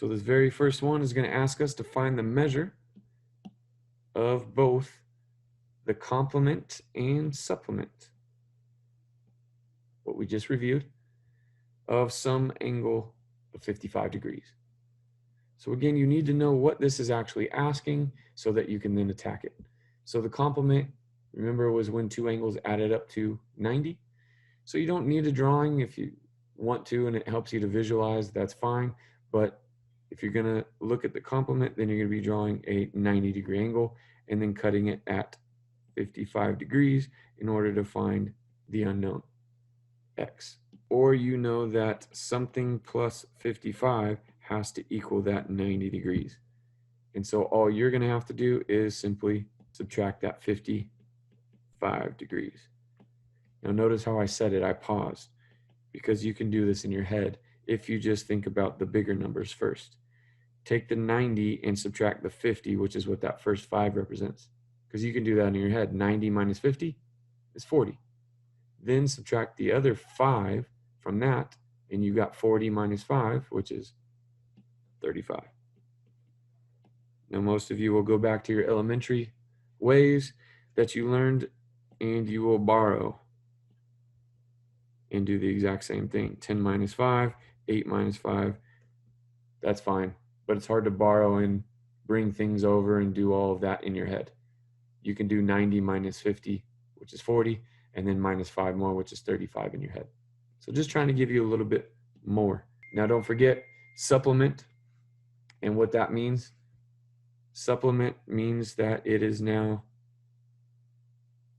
So this very first one is going to ask us to find the measure of both the complement and supplement, what we just reviewed, of some angle of 55 degrees. So again, you need to know what this is actually asking so that you can then attack it. So the complement, remember, was when two angles added up to 90. So you don't need a drawing. If you want to and it helps you to visualize, that's fine. But if you're going to look at the complement, then you're going to be drawing a 90-degree angle and then cutting it at 55 degrees in order to find the unknown x. Or you know that something plus 55 has to equal that 90 degrees. And so all you're going to have to do is simply subtract that 55 degrees. Now notice how I said it, I paused, because you can do this in your head if you just think about the bigger numbers first. Take the 90 and subtract the 50, which is what that first 5 represents. Because you can do that in your head. 90 minus 50 is 40. Then subtract the other 5 from that, and you got 40 minus 5, which is 35. Now most of you will go back to your elementary ways that you learned, and you will borrow and do the exact same thing. 10 minus 5, 8 minus 5, that's fine. But it's hard to borrow and bring things over and do all of that in your head. You can do 90 minus 50, which is 40, and then minus 5 more, which is 35 in your head. So just trying to give you a little bit more. Now don't forget supplement and what that means. Supplement means that it is now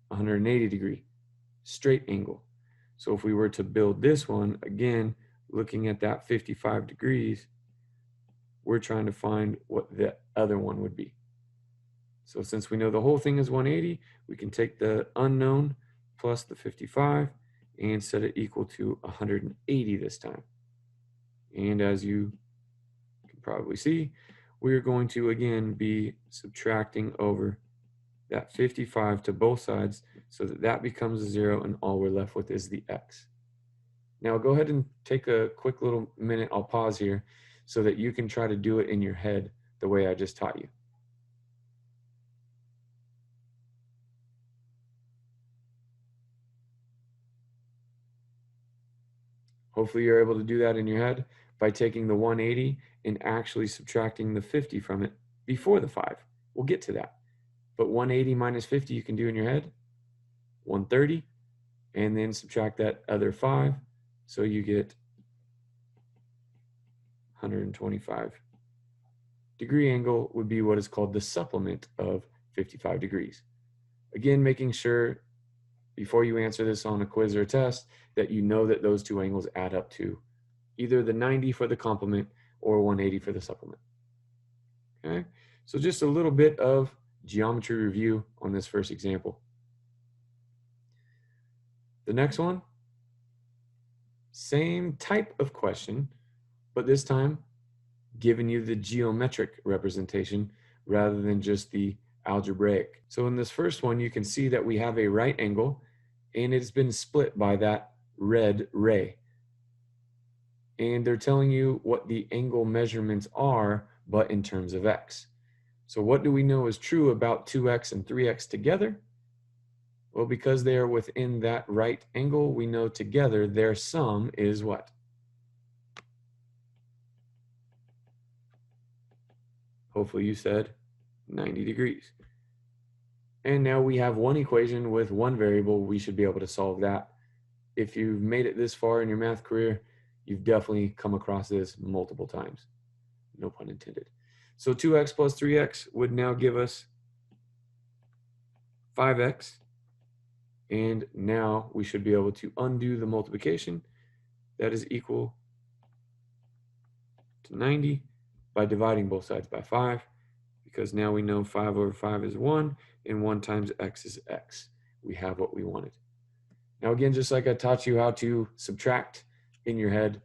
180 degree straight angle. So if we were to build this one, again, looking at that 55 degrees, we're trying to find what the other one would be. So since we know the whole thing is 180, we can take the unknown plus the 55 and set it equal to 180 this time. And as you can probably see, we're going to again be subtracting over that 55 to both sides so that that becomes a 0 and all we're left with is the x. Now go ahead and take a quick little minute. I'll pause here so that you can try to do it in your head the way I just taught you. Hopefully you're able to do that in your head by taking the 180 and actually subtracting the 50 from it before the 5. We'll get to that. But 180 minus 50 you can do in your head, 130, and then subtract that other 5, so you get 125 degree angle would be what is called the supplement of 55 degrees. Again, making sure before you answer this on a quiz or a test that you know that those two angles add up to either the 90 for the complement or 180 for the supplement. Okay, so just a little bit of geometry review on this first example. The next one, same type of question, but this time giving you the geometric representation rather than just the algebraic. So in this first one, you can see that we have a right angle and it's been split by that red ray. And they're telling you what the angle measurements are, but in terms of x. So what do we know is true about 2x and 3x together? Well, because they are within that right angle, we know together their sum is what? Hopefully you said 90 degrees. And now we have one equation with one variable. We should be able to solve that. If you've made it this far in your math career, you've definitely come across this multiple times. No pun intended. So 2x plus 3x would now give us 5x. And now we should be able to undo the multiplication. That is equal to 90 by dividing both sides by 5, because now we know 5 over 5 is 1, and 1 times x is x. We have what we wanted. Now again, just like I taught you how to subtract in your head,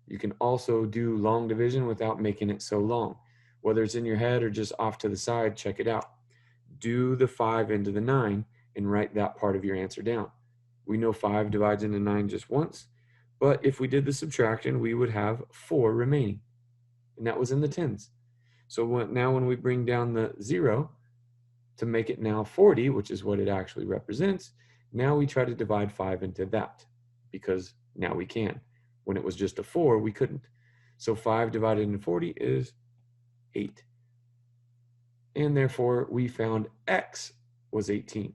you can also do long division without making it so long. Whether it's in your head or just off to the side, check it out. Do the 5 into the 9 and write that part of your answer down. We know 5 divides into 9 just once, but if we did the subtraction, we would have 4 remaining. and that was in the tens. So now when we bring down the 0 to make it now 40, which is what it actually represents, now we try to divide 5 into that, because now we can. When it was just a 4, we couldn't. So 5 divided into 40 is 8. And therefore, we found x was 18.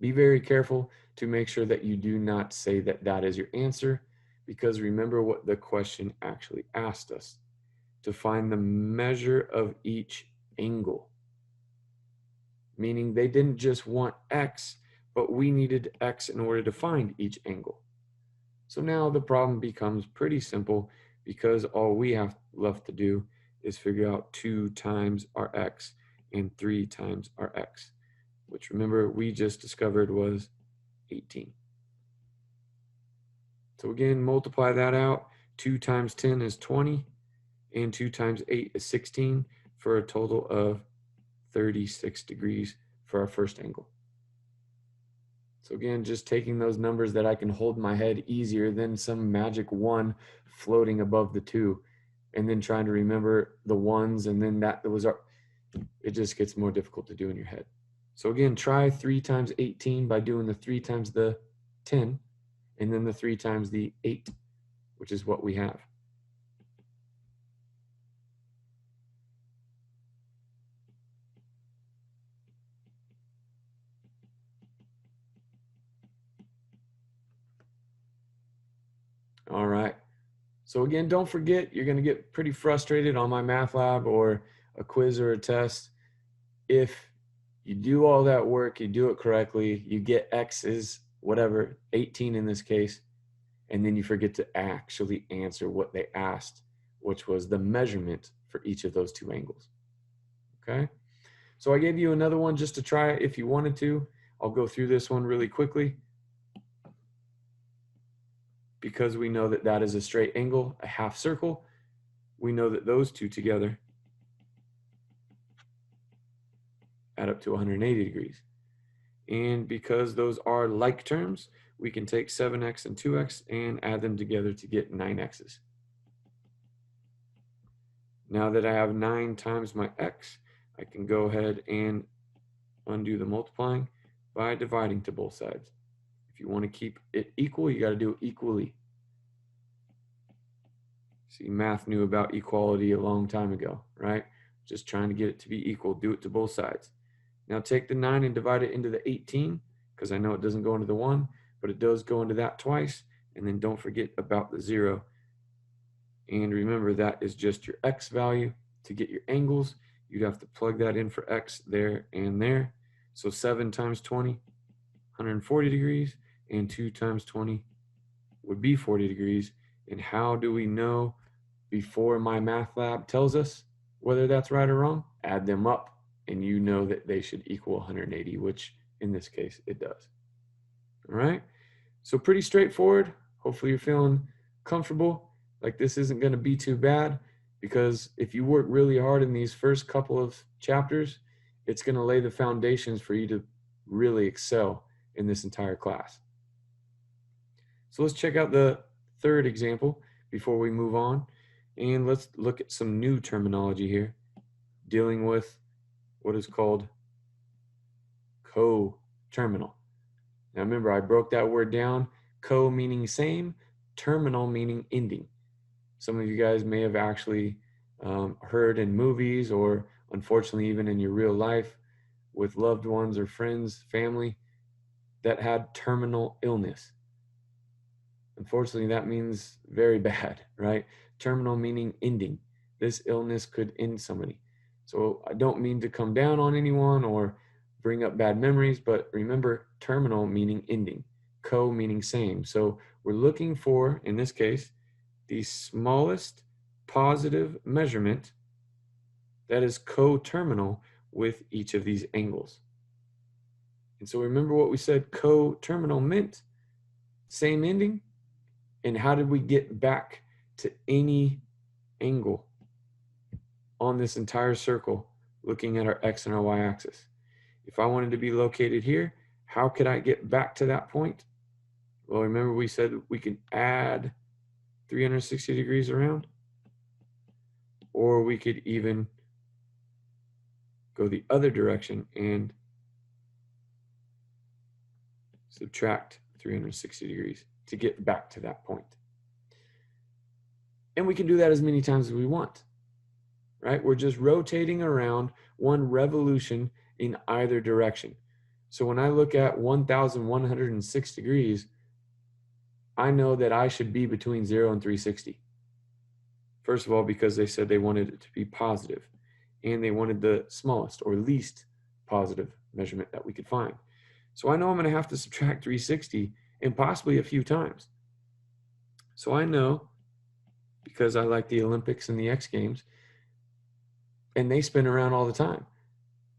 Be very careful to make sure that you do not say that that is your answer, because remember what the question actually asked us: to find the measure of each angle. Meaning they didn't just want x, but we needed x in order to find each angle. So now the problem becomes pretty simple, because all we have left to do is figure out 2 times our x and 3 times our x, which remember we just discovered was 18. So again, multiply that out. 2 times 10 is 20, and 2 times 8 is 16, for a total of 36 degrees for our first angle. So again, just taking those numbers that I can hold in my head easier than some magic 1 floating above the 2, and then trying to remember the 1s, and then that was our, it just gets more difficult to do in your head. So again, try 3 times 18 by doing the 3 times the 10, and then the 3 times the 8, which is what we have. All right. So again, don't forget, you're going to get pretty frustrated on my math lab or a quiz or a test if you do all that work, you do it correctly, you get X's, whatever, 18 in this case, and then you forget to actually answer what they asked, which was the measurement for each of those 2 angles. Okay? So I gave you another one just to try it if you wanted to. I'll go through this one really quickly, because we know that that is a straight angle, a half circle. We know that those 2 together add up to 180 degrees. And because those are like terms, we can take 7x and 2x and add them together to get 9x's. Now that I have 9 times my x, I can go ahead and undo the multiplying by dividing to both sides. If you want to keep it equal, you got to do it equally. See, math knew about equality a long time ago, right? Just trying to get it to be equal. Do it to both sides. Now take the 9 and divide it into the 18, because I know it doesn't go into the 1, but it does go into that twice. And then don't forget about the 0. And remember, that is just your x value. To get your angles, you'd have to plug that in for x there and there. So 7 times 20, 140 degrees, and 2 times 20 would be 40 degrees. And how do we know before my math lab tells us whether that's right or wrong? Add them up, and you know that they should equal 180, which in this case it does. All right, so pretty straightforward. Hopefully you're feeling comfortable, like this isn't going to be too bad, because if you work really hard in these first couple of chapters, it's going to lay the foundations for you to really excel in this entire class. So let's check out the third example before we move on, and let's look at some new terminology here, dealing with what is called co-terminal. Now remember, I broke that word down: co meaning same, terminal meaning ending. Some of you guys may have actually heard in movies, or unfortunately even in your real life with loved ones or friends, family, that had terminal illness. Unfortunately, that means very bad, right? Terminal meaning ending. This illness could end somebody. So I don't mean to come down on anyone or bring up bad memories, but remember, terminal meaning ending, co meaning same. So we're looking for, in this case, the smallest positive measurement that is co-terminal with each of these angles. And so remember what we said co-terminal meant: same ending. And how did we get back to any angle on this entire circle looking at our x and our y axis? If I wanted to be located here, how could I get back to that point? Well, remember we said we could add 360 degrees around. or we could even go the other direction and subtract 360 degrees to get back to that point. And we can do that as many times as we want, right? We're just rotating around one revolution in either direction. So when I look at 1,106 degrees, I know that I should be between 0 and 360. First of all, because they said they wanted it to be positive, and they wanted the smallest or least positive measurement that we could find. So I know I'm going to have to subtract 360 and possibly a few times. So I know, because I like the Olympics and the X Games, and they spin around all the time.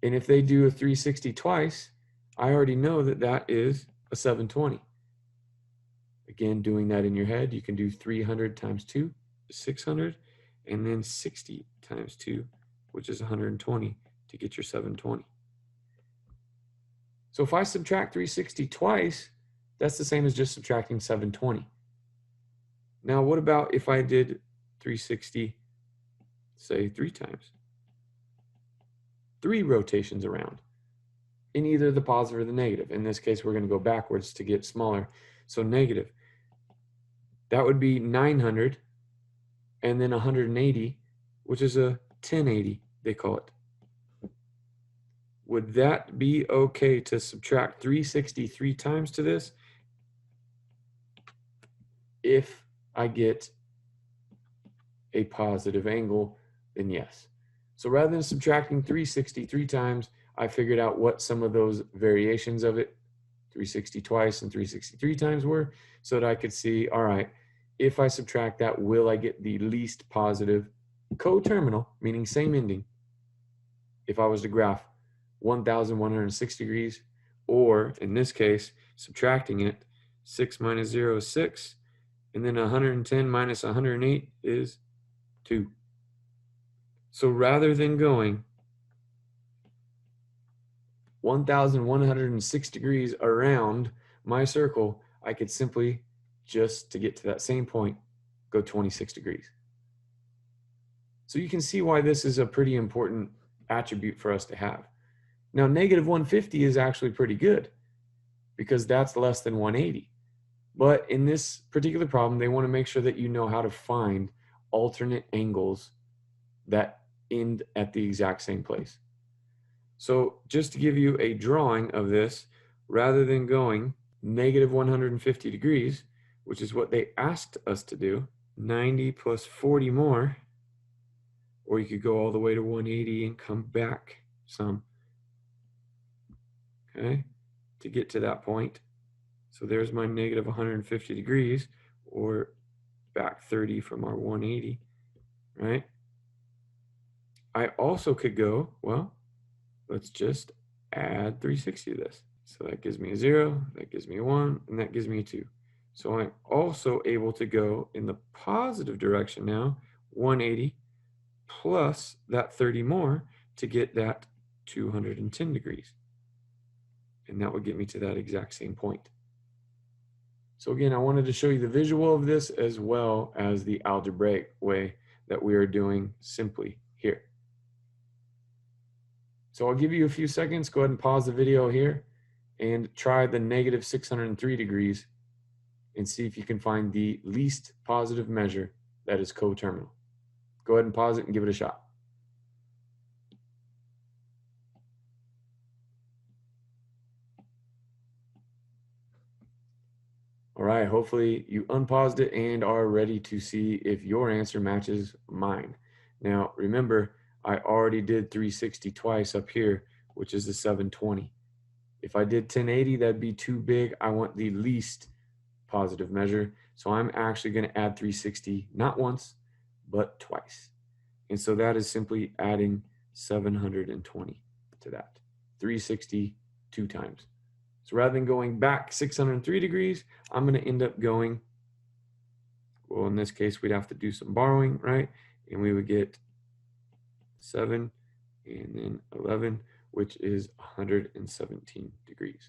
And if they do a 360 twice, I already know that that is a 720. Again, doing that in your head, you can do 300 times 2, 600, and then 60 times 2, which is 120 to get your 720. So if I subtract 360 twice, that's the same as just subtracting 720. Now, what about if I did 360, say 3 times? 3 rotations around in either the positive or the negative. In this case, we're going to go backwards to get smaller. So negative. That would be 900 and then 180, which is a 1080, they call it. Would that be okay to subtract 363 times to this? If I get a positive angle, then yes. So rather than subtracting 363 times, I figured out what some of those variations of it, 360 twice and 363 times were, so that I could see, all right, if I subtract that, will I get the least positive coterminal, meaning same ending, if I was to graph 1,106 degrees, or in this case, subtracting it, 6 minus 0 is 6, and then 110 minus 108 is 2. So rather than going 1,106 degrees around my circle, I could simply, just to get to that same point, go 26 degrees. So you can see why this is a pretty important attribute for us to have. Now, negative 150 is actually pretty good because that's less than 180. But in this particular problem, they want to make sure that you know how to find alternate angles that end at the exact same place. So just to give you a drawing of this, rather than going negative 150 degrees, which is what they asked us to do, 90 plus 40 more, or you could go all the way to 180 and come back some, okay, to get to that point. So there's my negative 150 degrees, or back 30 from our 180, right? I also could go, well, let's just add 360 to this. So that gives me a 0, that gives me a 1, and that gives me a 2. So I'm also able to go in the positive direction now, 180 plus that 30 more to get that 210 degrees. And that would get me to that exact same point. So again, I wanted to show you the visual of this as well as the algebraic way that we are doing simply here. So I'll give you a few seconds. Go ahead and pause the video here and try the negative 603 degrees and see if you can find the least positive measure that is coterminal. Go ahead and pause it and give it a shot. All right, hopefully you unpaused it and are ready to see if your answer matches mine. Now, remember, I already did 360 twice up here, which is the 720. If I did 1080, that'd be too big. I want the least positive measure. So I'm actually going to add 360, not once, but twice. And so that is simply adding 720 to that. 360 2 times. So rather than going back 603 degrees, I'm going to end up going, well, in this case, we'd have to do some borrowing, right? And we would get 7 and then 11, which is 117 degrees.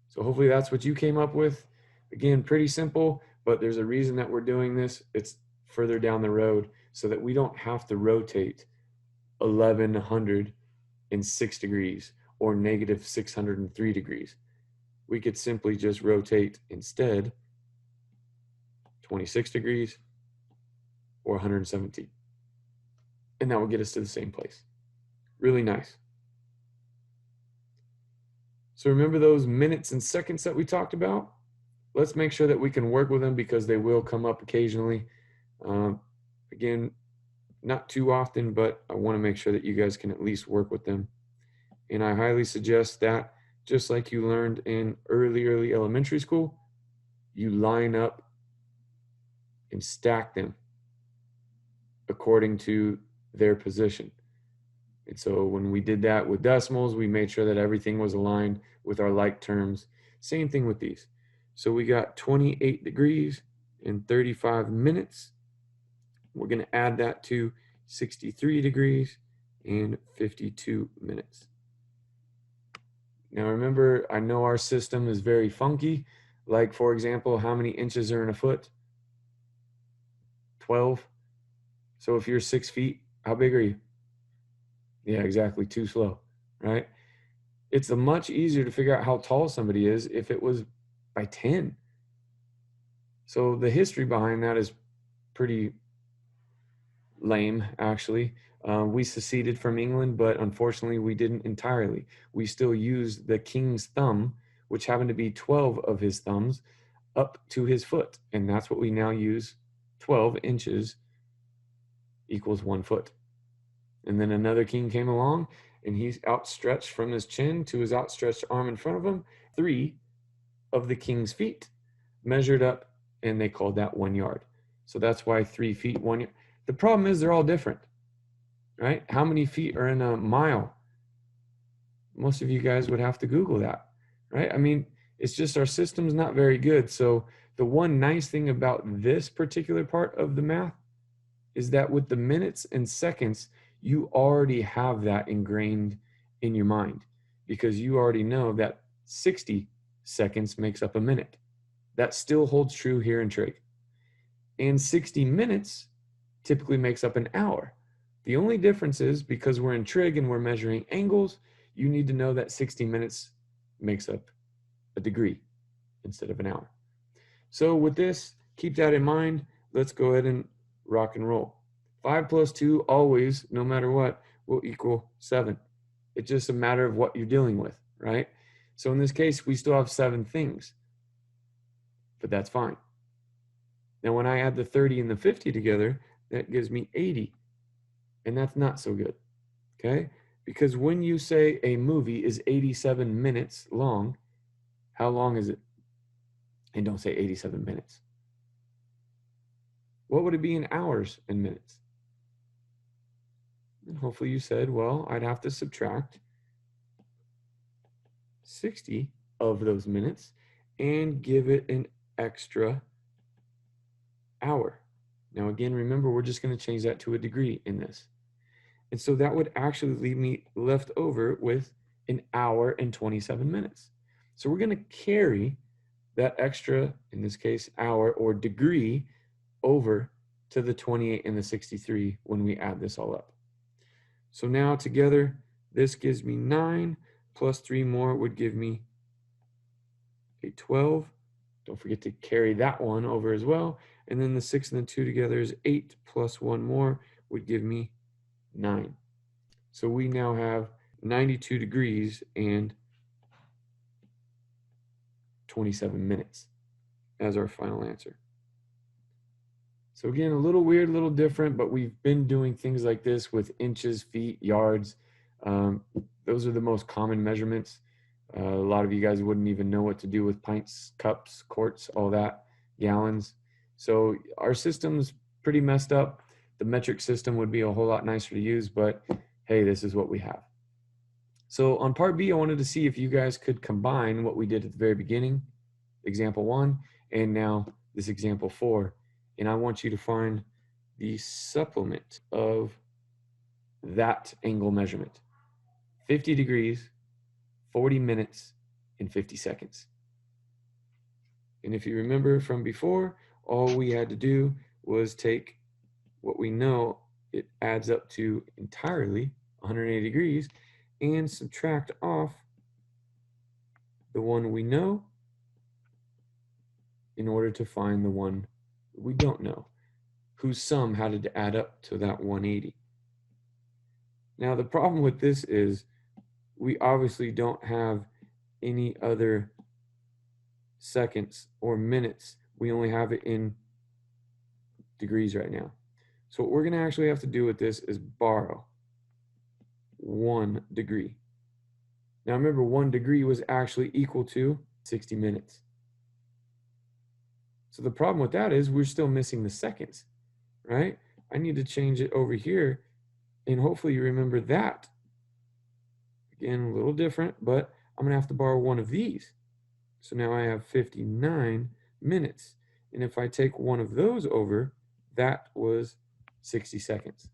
So hopefully that's what you came up with. Again, pretty simple, but there's a reason that we're doing this. It's further down the road so that we don't have to rotate 1106 degrees or negative 603 degrees. We could simply just rotate instead 26 degrees or 117. And that will get us to the same place. Really nice. So remember those minutes and seconds that we talked about? Let's make sure that we can work with them because they will come up occasionally. Again, not too often, but I want to make sure that you guys can at least work with them. And I highly suggest that, just like you learned in early elementary school, you line up and stack them according to their position. And so when we did that with decimals, we made sure that everything was aligned with our like terms. Same thing with these. So we got 28 degrees and 35 minutes. We're going to add that to 63 degrees and 52 minutes. Now remember, I know our system is very funky. Like, for example, how many inches are in a foot? 12. So if you're 6 feet, how big are you? Yeah, exactly, too slow, right? It's much easier to figure out how tall somebody is if it was by 10. So the history behind that is pretty lame, actually. We seceded from England, but unfortunately we didn't entirely. We still used the king's thumb, which happened to be 12 of his thumbs, up to his foot. And that's what we now use. 12 inches equals 1 foot. And then another king came along, and he's outstretched from his chin to his outstretched arm in front of him, 3 of the king's feet measured up, and they called that 1 yard. So that's why 3 feet, 1 yard. The problem is they're all different, right? How many feet are in a mile? Most of you guys would have to Google that, right? I mean, it's just our system's not very good. So the one nice thing about this particular part of the math is that with the minutes and seconds, you already have that ingrained in your mind because you already know that 60 seconds makes up a minute. That still holds true here in Trig. And 60 minutes typically makes up an hour. The only difference is because we're in Trig and we're measuring angles, you need to know that 60 minutes makes up a degree instead of an hour. So with this, keep that in mind. Let's go ahead and rock and roll. 5 plus 2 always, no matter what, will equal 7. It's just a matter of what you're dealing with, right? So in this case, we still have 7 things, but that's fine. Now, when I add the 30 and the 50 together, that gives me 80, and that's not so good, okay? Because when you say a movie is 87 minutes long, how long is it? And don't say 87 minutes. What would it be in hours and minutes? And hopefully you said, well, I'd have to subtract 60 of those minutes and give it an extra hour. Now, again, remember, we're just going to change that to a degree in this. And so that would actually leave me left over with an hour and 27 minutes. So we're going to carry that extra, in this case, hour or degree over to the 28 and the 63 when we add this all up. So now together, this gives me 9 plus 3 more would give me a 12. Don't forget to carry that one over as well. And then the 6 and the 2 together is 8 plus 1 more would give me 9. So we now have 92 degrees and 27 minutes as our final answer. So again, a little weird, a little different, but we've been doing things like this with inches, feet, yards. Those are the most common measurements. A lot of you guys wouldn't even know what to do with pints, cups, quarts, all that, gallons. So our system's pretty messed up. The metric system would be a whole lot nicer to use, but hey, this is what we have. So on part B, I wanted to see if you guys could combine what we did at the very beginning, example 1, and now this example 4. And I want you to find the supplement of that angle measurement. 50 degrees, 40 minutes, and 50 seconds. And if you remember from before, all we had to do was take what we know, it adds up to entirely 180 degrees, and subtract off the one we know in order to find the one we don't know, whose sum had to add up to that 180. Now the problem with this is we obviously don't have any other seconds or minutes. We only have it in degrees right now. So what we're going to actually have to do with this is borrow 1 degree. Now remember, 1 degree was actually equal to 60 minutes. So the problem with that is we're still missing the seconds, right? I need to change it over here, and hopefully you remember that. Again, a little different, but I'm going to have to borrow one of these. So now I have 59 minutes. And if I take one of those over, that was 60 seconds.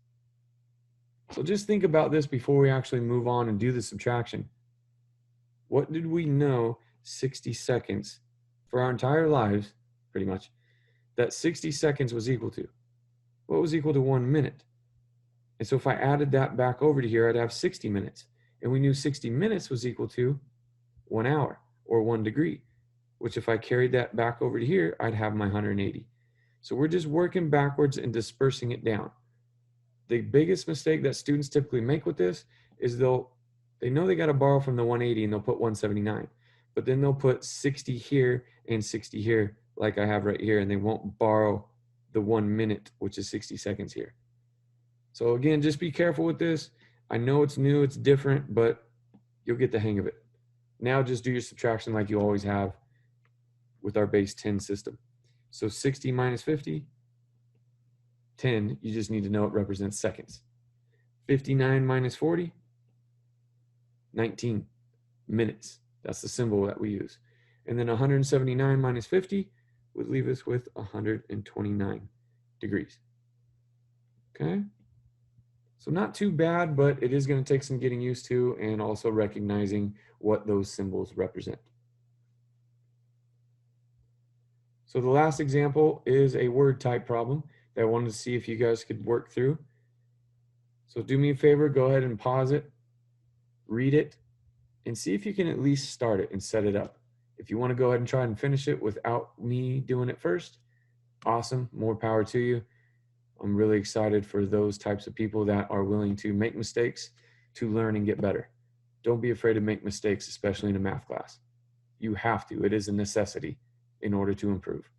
So just think about this before we actually move on and do the subtraction. What did we know 60 seconds for our entire lives, pretty much, that 60 seconds was equal to? What was equal to 1 minute? And so if I added that back over to here, I'd have 60 minutes. And we knew 60 minutes was equal to 1 hour or 1 degree, which if I carried that back over to here, I'd have my 180. So we're just working backwards and dispersing it down. The biggest mistake that students typically make with this is they know they got to borrow from the 180 and they'll put 179, but then they'll put 60 here and 60 here like I have right here, and they won't borrow the 1 minute, which is 60 seconds here. So again, just be careful with this. I know it's new, it's different, but you'll get the hang of it. Now just do your subtraction like you always have with our base 10 system. So 60 minus 50, 10, you just need to know it represents seconds. 59 minus 40, 19 minutes. That's the symbol that we use. And then 179 minus 50 would leave us with 129 degrees. Okay? So not too bad, but it is going to take some getting used to and also recognizing what those symbols represent. So the last example is a word type problem that I wanted to see if you guys could work through. So do me a favor, go ahead and pause it, read it, and see if you can at least start it and set it up. If you want to go ahead and try and finish it without me doing it first, awesome, more power to you. I'm really excited for those types of people that are willing to make mistakes to learn and get better. Don't be afraid to make mistakes, especially in a math class. You have to. It is a necessity in order to improve.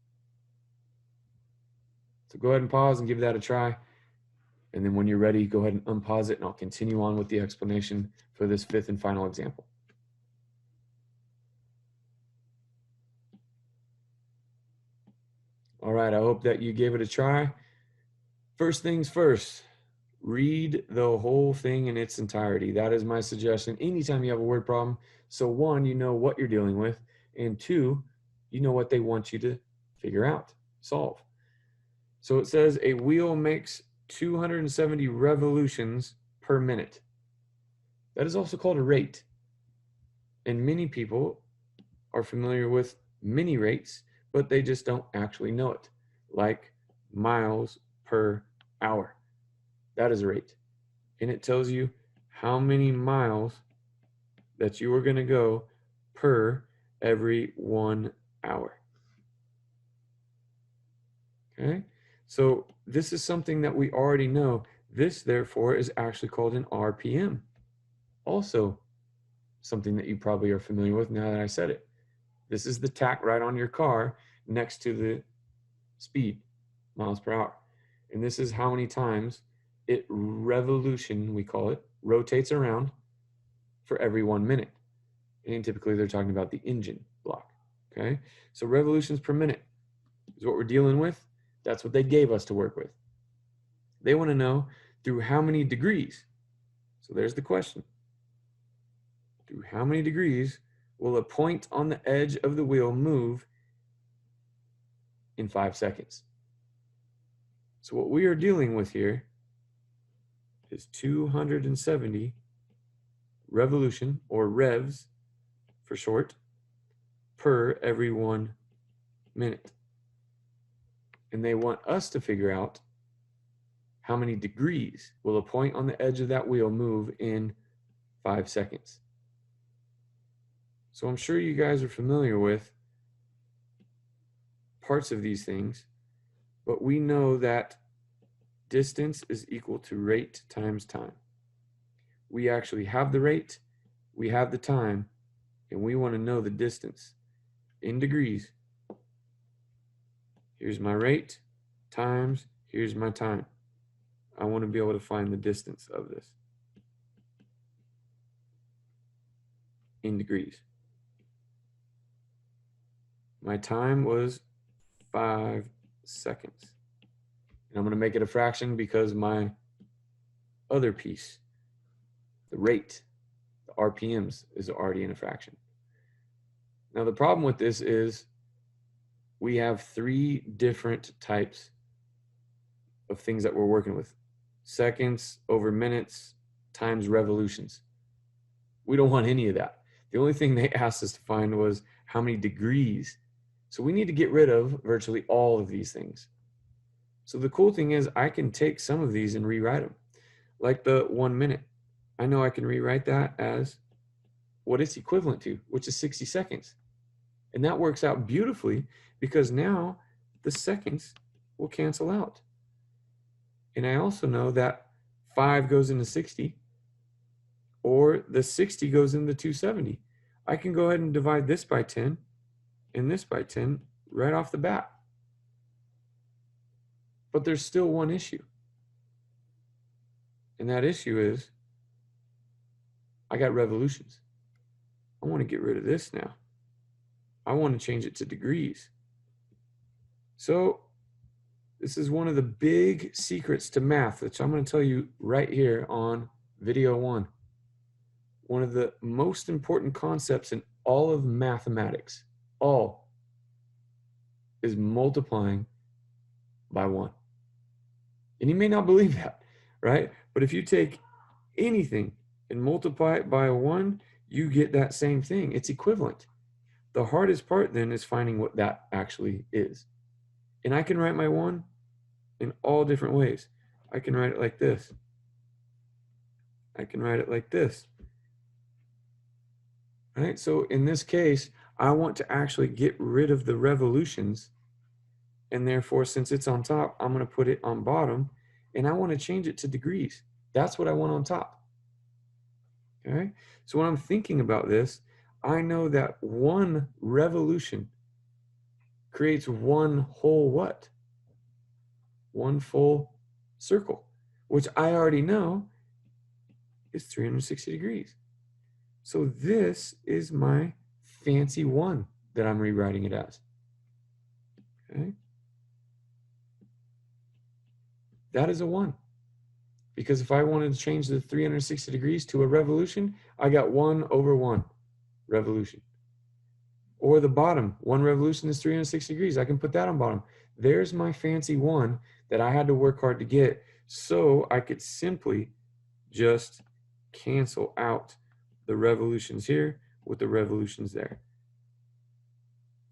So go ahead and pause and give that a try. And then when you're ready, go ahead and unpause it, and I'll continue on with the explanation for this 5th and final example. All right, I hope that you gave it a try. First things first, read the whole thing in its entirety. That is my suggestion anytime you have a word problem. So 1, you know what you're dealing with, and 2, you know what they want you to figure out, solve. So it says a wheel makes 270 revolutions per minute. That is also called a rate. And many people are familiar with mini rates, but they just don't actually know it, like miles per hour. That is a rate. And it tells you how many miles that you are going to go per every 1 hour. Okay, so this is something that we already know. This, therefore, is actually called an RPM. Also, something that you probably are familiar with now that I said it. This is the tack right on your car next to the speed, miles per hour. And this is how many times it revolution, we call it, rotates around for every 1 minute. And typically they're talking about the engine block. Okay, so revolutions per minute is what we're dealing with. That's what they gave us to work with. They want to know through how many degrees. So there's the question. Through how many degrees will a point on the edge of the wheel move in 5 seconds? So what we are dealing with here is 270 revolution, or revs for short, per every 1 minute. And they want us to figure out how many degrees will a point on the edge of that wheel move in 5 seconds. So I'm sure you guys are familiar with parts of these things, but we know that distance is equal to rate times time. We actually have the rate, we have the time, and we want to know the distance in degrees. Here's my rate times, here's my time. I want to be able to find the distance of this in degrees. My time was 5 seconds. And I'm going to make it a fraction because my other piece, the rate, the RPMs, is already in a fraction. Now the problem with this is we have 3 different types of things that we're working with. Seconds over minutes times revolutions. We don't want any of that. The only thing they asked us to find was how many degrees. So we need to get rid of virtually all of these things. So the cool thing is I can take some of these and rewrite them. Like the 1 minute. I know I can rewrite that as what it's equivalent to, which is 60 seconds. And that works out beautifully because now the seconds will cancel out. And I also know that 5 goes into 60, or the 60 goes into 270. I can go ahead and divide this by 10 and this by 10 right off the bat. But there's still one issue. And that issue is I got revolutions. I want to get rid of this now. I want to change it to degrees. So this is one of the big secrets to math, which I'm going to tell you right here on video 1. One of the most important concepts in all of mathematics, is multiplying by 1. And you may not believe that, right? But if you take anything and multiply it by 1, you get that same thing. It's equivalent. The hardest part then is finding what that actually is. And I can write my 1 in all different ways. I can write it like this. I can write it like this. All right, so in this case, I want to actually get rid of the revolutions. And therefore, since it's on top, I'm going to put it on bottom. And I want to change it to degrees. That's what I want on top. Okay, so when I'm thinking about this, I know that 1 revolution creates 1 whole what? 1 full circle, which I already know is 360 degrees. So this is my fancy 1 that I'm rewriting it as. Okay, that is a 1. Because if I wanted to change the 360 degrees to a revolution, I got 1 over 1 revolution. Or the bottom, 1 revolution is 360 degrees. I can put that on bottom. There's my fancy 1 that I had to work hard to get, so I could simply just cancel out the revolutions here with the revolutions there.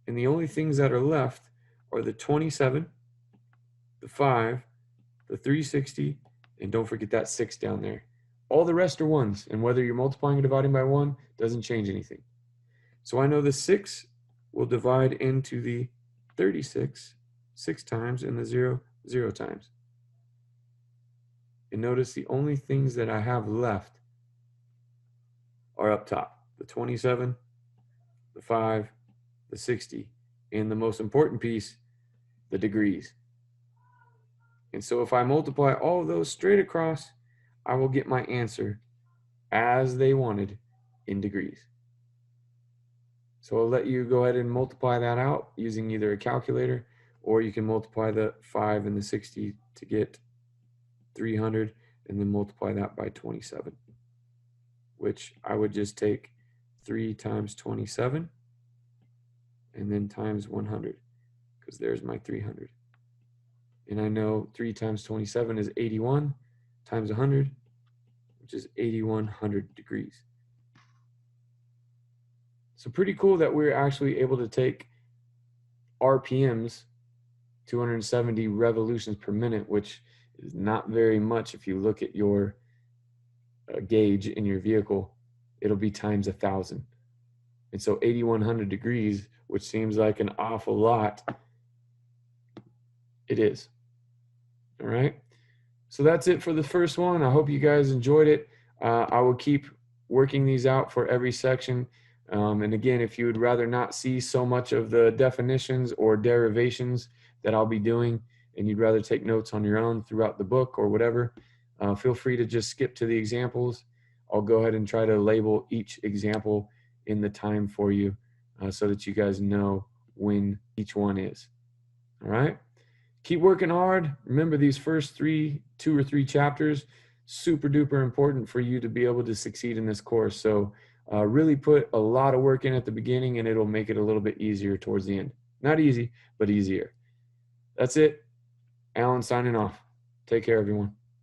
And the only things that are left are the 27, the 5, the 360, and don't forget that 6 down there. All the rest are 1s, and whether you're multiplying or dividing by 1 doesn't change anything. So I know the 6 will divide into the 36 6 times and the 0 0 times. And notice the only things that I have left are up top. The 27, the 5, the 60, and the most important piece, the degrees. And so if I multiply all of those straight across, I will get my answer as they wanted in degrees. So I'll let you go ahead and multiply that out using either a calculator, or you can multiply the 5 and the 60 to get 300 and then multiply that by 27, which I would just take 3 times 27 and then times 100, because there's my 300. And I know 3 times 27 is 81 times 100, which is 8100 degrees. So pretty cool that we're actually able to take RPMs, 270 revolutions per minute, which is not very much. If you look at your gauge in your vehicle, it'll be times 1,000. And so 8,100 degrees, which seems like an awful lot, it is. All right. So that's it for the first one. I hope you guys enjoyed it. I will keep working these out for every section. And again, if you would rather not see so much of the definitions or derivations that I'll be doing, and you'd rather take notes on your own throughout the book or whatever, feel free to just skip to the examples. I'll go ahead and try to label each example in the time for you so that you guys know when each one is. All right. Keep working hard. Remember, these first 2 or 3 chapters, super duper important for you to be able to succeed in this course. So really put a lot of work in at the beginning, and it'll make it a little bit easier towards the end. Not easy, but easier. That's it. Alan signing off. Take care, everyone.